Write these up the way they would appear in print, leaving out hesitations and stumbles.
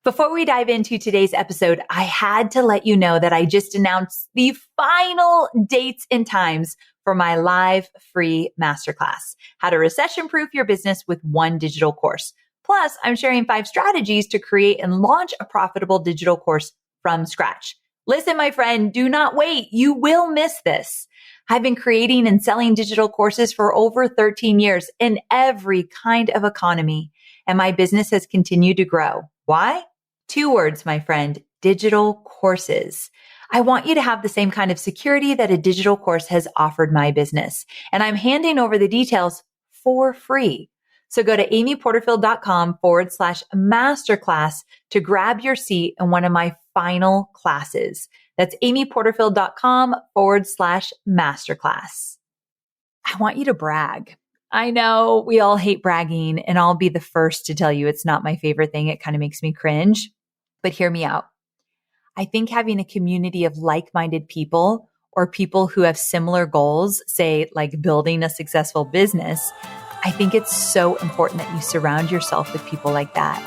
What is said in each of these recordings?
Before we dive into today's episode, I had to let you know that I just announced the final dates and times for my live free masterclass, How to Recession-Proof Your Business with One Digital Course. Plus, I'm sharing 5 strategies to create and launch a profitable digital course from scratch. Listen, my friend, do not wait. You will miss this. I've been creating and selling digital courses for over 13 years in every kind of economy, and my business has continued to grow. Why? 2 words, my friend, digital courses. I want you to have the same kind of security that a digital course has offered my business. And I'm handing over the details for free. So go to amyporterfield.com/masterclass to grab your seat in one of my final classes. That's amyporterfield.com/masterclass. I want you to brag. I know we all hate bragging, and I'll be the first to tell you it's not my favorite thing. It kind of makes me cringe. But hear me out. I think having a community of like-minded people or people who have similar goals, say like building a successful business, I think it's so important that you surround yourself with people like that.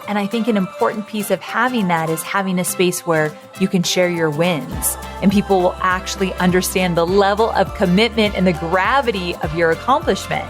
And I think an important piece of having that is having a space where you can share your wins and people will actually understand the level of commitment and the gravity of your accomplishment.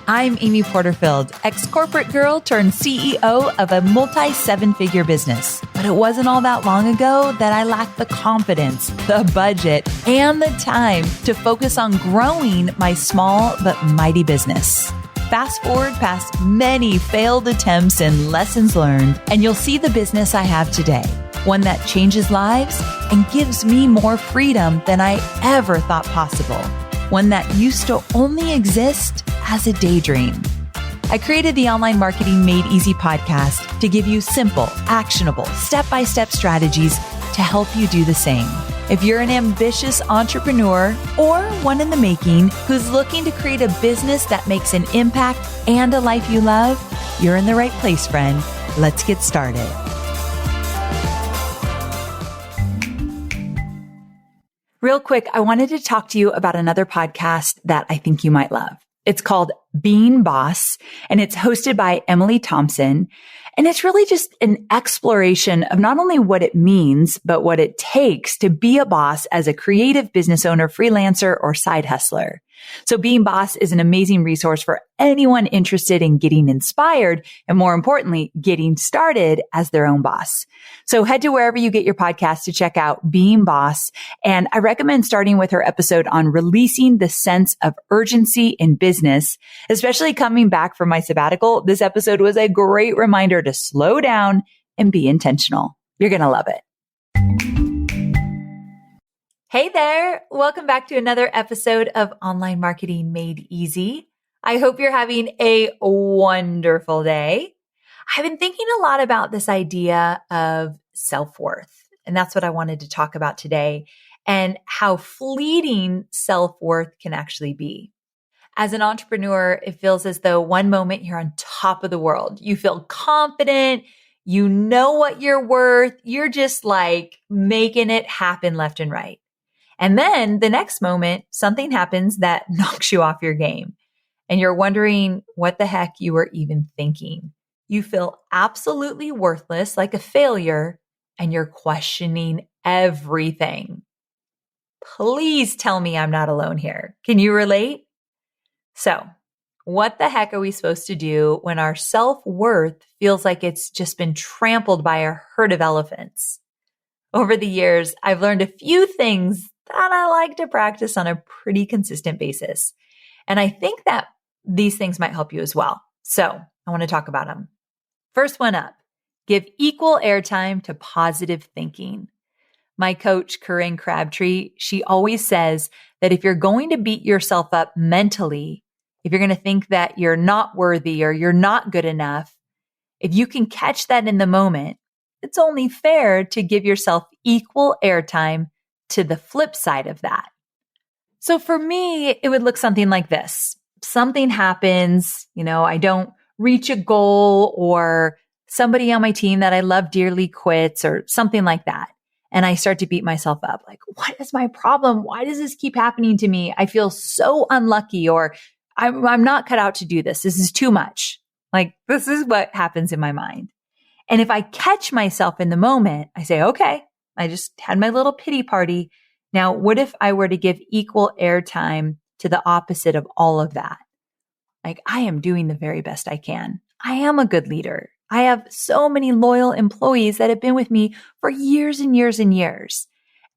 I'm Amy Porterfield, ex-corporate girl turned CEO of a multi-7-figure business. But it wasn't all that long ago that I lacked the confidence, the budget, and the time to focus on growing my small but mighty business. Fast forward past many failed attempts and lessons learned, and you'll see the business I have today. One that changes lives and gives me more freedom than I ever thought possible. One that used to only exist as a daydream. I created the Online Marketing Made Easy podcast to give you simple, actionable, step-by-step strategies to help you do the same. If you're an ambitious entrepreneur or one in the making who's looking to create a business that makes an impact and a life you love, you're in the right place, friend. Let's get started. Real quick, I wanted to talk to you about another podcast that I think you might love. It's called Being Boss, and it's hosted by Emily Thompson. And it's really just an exploration of not only what it means, but what it takes to be a boss as a creative business owner, freelancer, or side hustler. So Being Boss is an amazing resource for anyone interested in getting inspired and, more importantly, getting started as their own boss. So head to wherever you get your podcast to check out Being Boss. And I recommend starting with her episode on releasing the sense of urgency in business, especially coming back from my sabbatical. This episode was a great reminder to slow down and be intentional. You're going to love it. Hey there. Welcome back to another episode of Online Marketing Made Easy. I hope you're having a wonderful day. I've been thinking a lot about this idea of self-worth, and that's what I wanted to talk about today, and how fleeting self-worth can actually be. As an entrepreneur, it feels as though one moment you're on top of the world. You feel confident. You know what you're worth. You're just like making it happen left and right. And then the next moment, something happens that knocks you off your game. And you're wondering what the heck you were even thinking. You feel absolutely worthless, like a failure, and you're questioning everything. Please tell me I'm not alone here. Can you relate? So, what the heck are we supposed to do when our self-worth feels like it's just been trampled by a herd of elephants? Over the years, I've learned a few things that I like to practice on a pretty consistent basis. And I think that these things might help you as well. So I want to talk about them. First one up, give equal airtime to positive thinking. My coach, Corinne Crabtree, she always says that if you're going to beat yourself up mentally, if you're going to think that you're not worthy or you're not good enough, if you can catch that in the moment, it's only fair to give yourself equal airtime to the flip side of that. So for me, it would look something like this. Something happens, I don't reach a goal, or somebody on my team that I love dearly quits, or something like that. And I start to beat myself up. Like, what is my problem? Why does this keep happening to me? I feel so unlucky, or I'm not cut out to do this. This is too much. Like, this is what happens in my mind. And if I catch myself in the moment, I say, okay, I just had my little pity party. Now, what if I were to give equal airtime to the opposite of all of that? Like, I am doing the very best I can. I am a good leader. I have so many loyal employees that have been with me for years and years and years.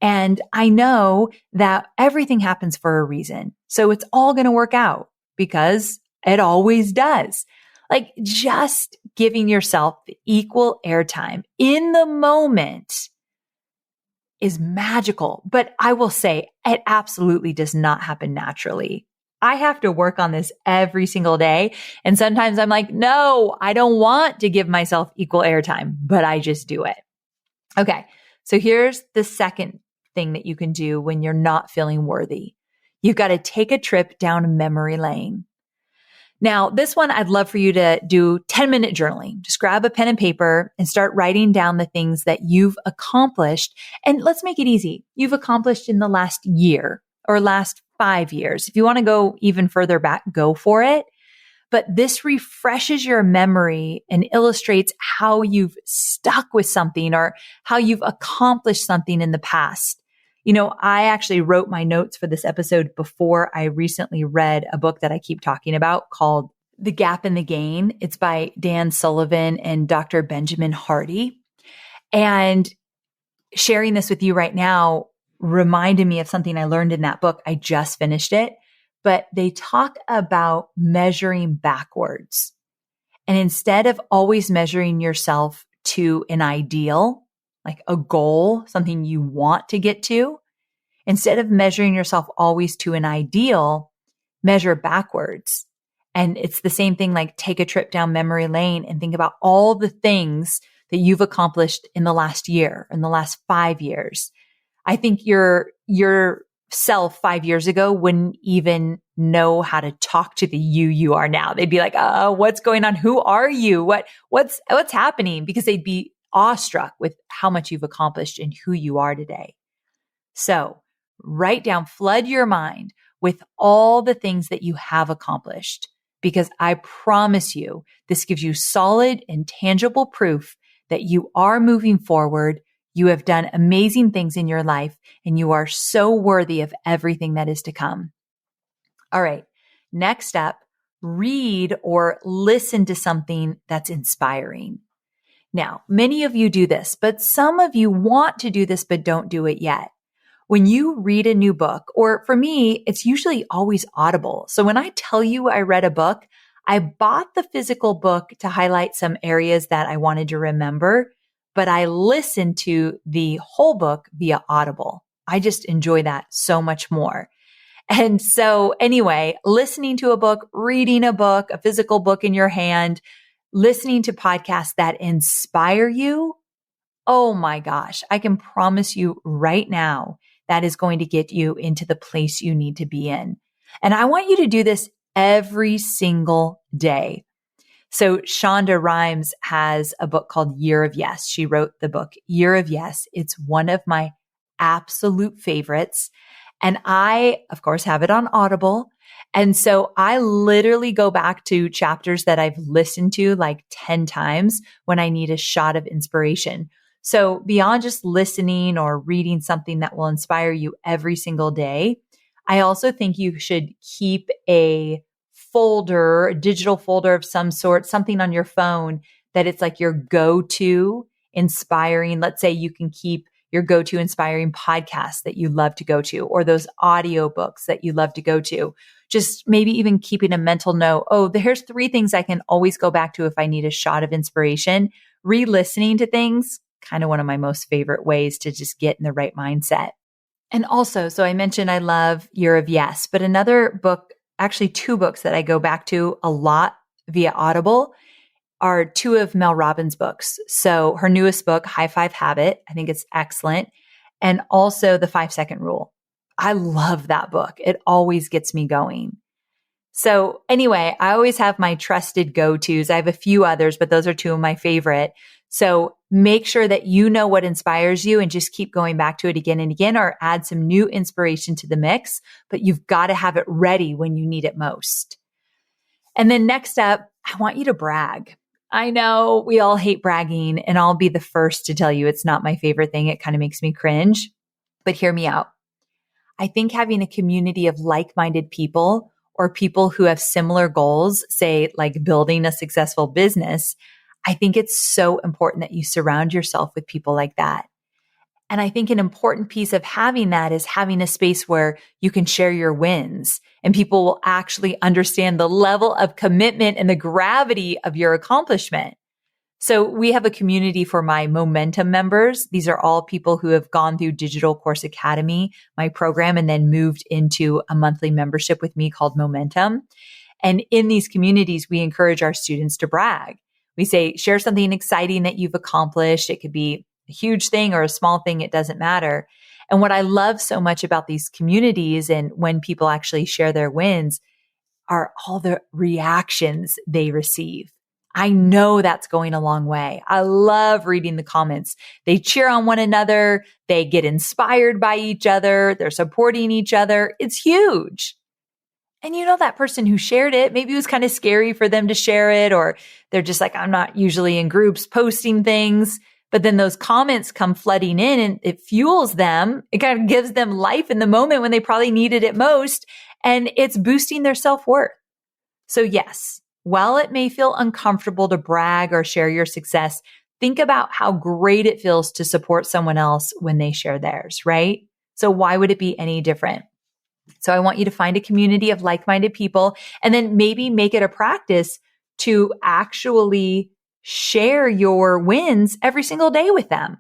And I know that everything happens for a reason. So it's all going to work out because it always does. Like, just giving yourself the equal airtime in the moment is magical. But I will say it absolutely does not happen naturally. I have to work on this every single day. And sometimes I'm like, no, I don't want to give myself equal airtime, but I just do it. Okay. So here's the second thing that you can do when you're not feeling worthy. You've got to take a trip down memory lane. Now, this one, I'd love for you to do 10-minute journaling. Just grab a pen and paper and start writing down the things that you've accomplished. And let's make it easy. You've accomplished in the last year or last 5 years. If you want to go even further back, go for it. But this refreshes your memory and illustrates how you've stuck with something or how you've accomplished something in the past. You know, I actually wrote my notes for this episode before I recently read a book that I keep talking about called The Gap and the Gain. It's by Dan Sullivan and Dr. Benjamin Hardy. And sharing this with you right now reminded me of something I learned in that book. I just finished it, but they talk about measuring backwards. And instead of always measuring yourself to an ideal, like a goal, something you want to get to, instead of measuring yourself always to an ideal, measure backwards. And it's the same thing, like take a trip down memory lane and think about all the things that you've accomplished in the last year, in the last 5 years. I think your self 5 years ago wouldn't even know how to talk to the you are now. They'd be like, what's going on? Who are you? What's happening? Because they'd be awestruck with how much you've accomplished and who you are today. So write down, flood your mind with all the things that you have accomplished, because I promise you, this gives you solid and tangible proof that you are moving forward. You have done amazing things in your life and you are so worthy of everything that is to come. All right. Next up, read or listen to something that's inspiring. Now, many of you do this, but some of you want to do this, but don't do it yet. When you read a new book, or for me, it's usually always Audible. So when I tell you I read a book, I bought the physical book to highlight some areas that I wanted to remember, but I listened to the whole book via Audible. I just enjoy that so much more. And so anyway, listening to a book, reading a book, a physical book in your hand, listening to podcasts that inspire you, oh my gosh, I can promise you right now that is going to get you into the place you need to be in. And I want you to do this every single day. So Shonda Rhimes has a book called Year of Yes. She wrote the book Year of Yes. It's one of my absolute favorites. And I, of course, have it on Audible. And so I literally go back to chapters that I've listened to like 10 times when I need a shot of inspiration. So beyond just listening or reading something that will inspire you every single day, I also think you should keep a folder, a digital folder of some sort, something on your phone that it's like your go-to inspiring. Let's say you can keep your go-to inspiring podcasts that you love to go to, or those audiobooks that you love to go to. Just maybe even keeping a mental note. Oh, here's 3 things I can always go back to if I need a shot of inspiration. Re-listening to things, kind of one of my most favorite ways to just get in the right mindset. And also, so I mentioned I love Year of Yes, but another book, actually 2 books that I go back to a lot via Audible are 2 of Mel Robbins' books. So her newest book, High Five Habit, I think it's excellent. And also The 5-Second Rule. I love that book. It always gets me going. So anyway, I always have my trusted go-tos. I have a few others, but those are 2 of my favorite. So make sure that you know what inspires you and just keep going back to it again and again, or add some new inspiration to the mix, but you've got to have it ready when you need it most. And then next up, I want you to brag. I know we all hate bragging, and I'll be the first to tell you it's not my favorite thing. It kind of makes me cringe, but hear me out. I think having a community of like-minded people or people who have similar goals, say like building a successful business, I think it's so important that you surround yourself with people like that. And I think an important piece of having that is having a space where you can share your wins and people will actually understand the level of commitment and the gravity of your accomplishment. So we have a community for my Momentum members. These are all people who have gone through Digital Course Academy, my program, and then moved into a monthly membership with me called Momentum. And in these communities, we encourage our students to brag. We say, share something exciting that you've accomplished. It could be a huge thing or a small thing. It doesn't matter. And what I love so much about these communities and when people actually share their wins are all the reactions they receive. I know that's going a long way. I love reading the comments. They cheer on one another. They get inspired by each other. They're supporting each other. It's huge. And you know, that person who shared it, maybe it was kind of scary for them to share it, or they're just like, I'm not usually in groups posting things. But then those comments come flooding in and it fuels them. It kind of gives them life in the moment when they probably needed it most. And it's boosting their self-worth. So yes, while it may feel uncomfortable to brag or share your success, think about how great it feels to support someone else when they share theirs, right? So why would it be any different? So I want you to find a community of like-minded people and then maybe make it a practice to actually share your wins every single day with them.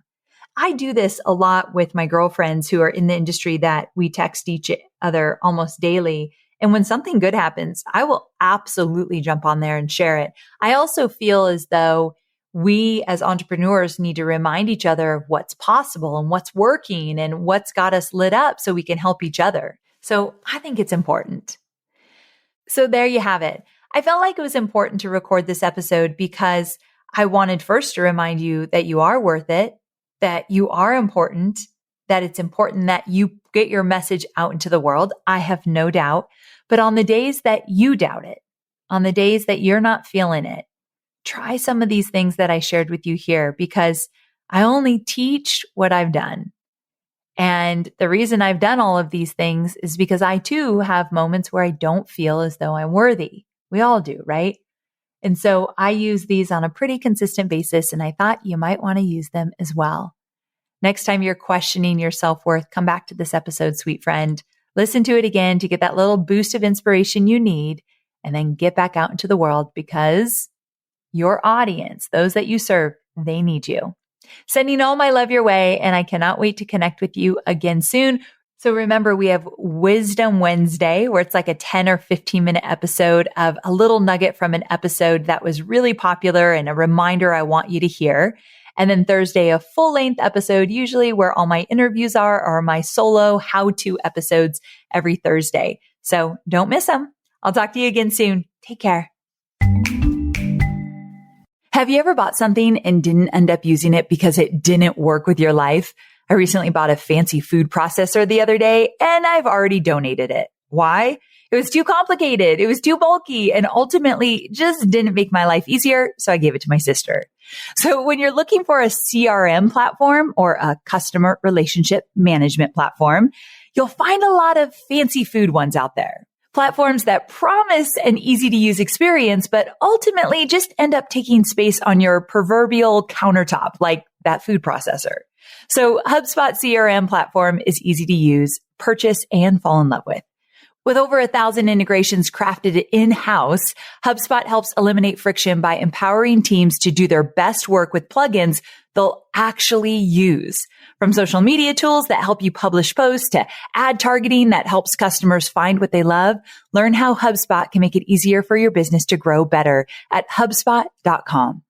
I do this a lot with my girlfriends who are in the industry that we text each other almost daily. And when something good happens, I will absolutely jump on there and share it. I also feel as though we as entrepreneurs need to remind each other of what's possible and what's working and what's got us lit up so we can help each other. So I think it's important. So there you have it. I felt like it was important to record this episode because I wanted first to remind you that you are worth it, that you are important, that it's important that you get your message out into the world. I have no doubt. But on the days that you doubt it, on the days that you're not feeling it, try some of these things that I shared with you here because I only teach what I've done. And the reason I've done all of these things is because I too have moments where I don't feel as though I'm worthy. We all do, right? And so I use these on a pretty consistent basis, and I thought you might want to use them as well. Next time you're questioning your self-worth, come back to this episode, sweet friend. Listen to it again to get that little boost of inspiration you need, and then get back out into the world because your audience, those that you serve, they need you. Sending all my love your way, and I cannot wait to connect with you again soon. So remember, we have Wisdom Wednesday, where it's like a 10 or 15-minute episode of a little nugget from an episode that was really popular and a reminder I want you to hear. And then Thursday, a full-length episode, usually where all my interviews are my solo how-to episodes every Thursday. So don't miss them. I'll talk to you again soon. Take care. Have you ever bought something and didn't end up using it because it didn't work with your life? I recently bought a fancy food processor the other day and I've already donated it. Why? It was too complicated. It was too bulky and ultimately just didn't make my life easier. So I gave it to my sister. So when you're looking for a CRM platform or a customer relationship management platform, you'll find a lot of fancy food ones out there. Platforms that promise an easy to use experience, but ultimately just end up taking space on your proverbial countertop, like that food processor. So HubSpot CRM platform is easy to use, purchase, and fall in love with. With over 1,000 integrations crafted in-house, HubSpot helps eliminate friction by empowering teams to do their best work with plugins they'll actually use. From social media tools that help you publish posts to ad targeting that helps customers find what they love, learn how HubSpot can make it easier for your business to grow better at HubSpot.com.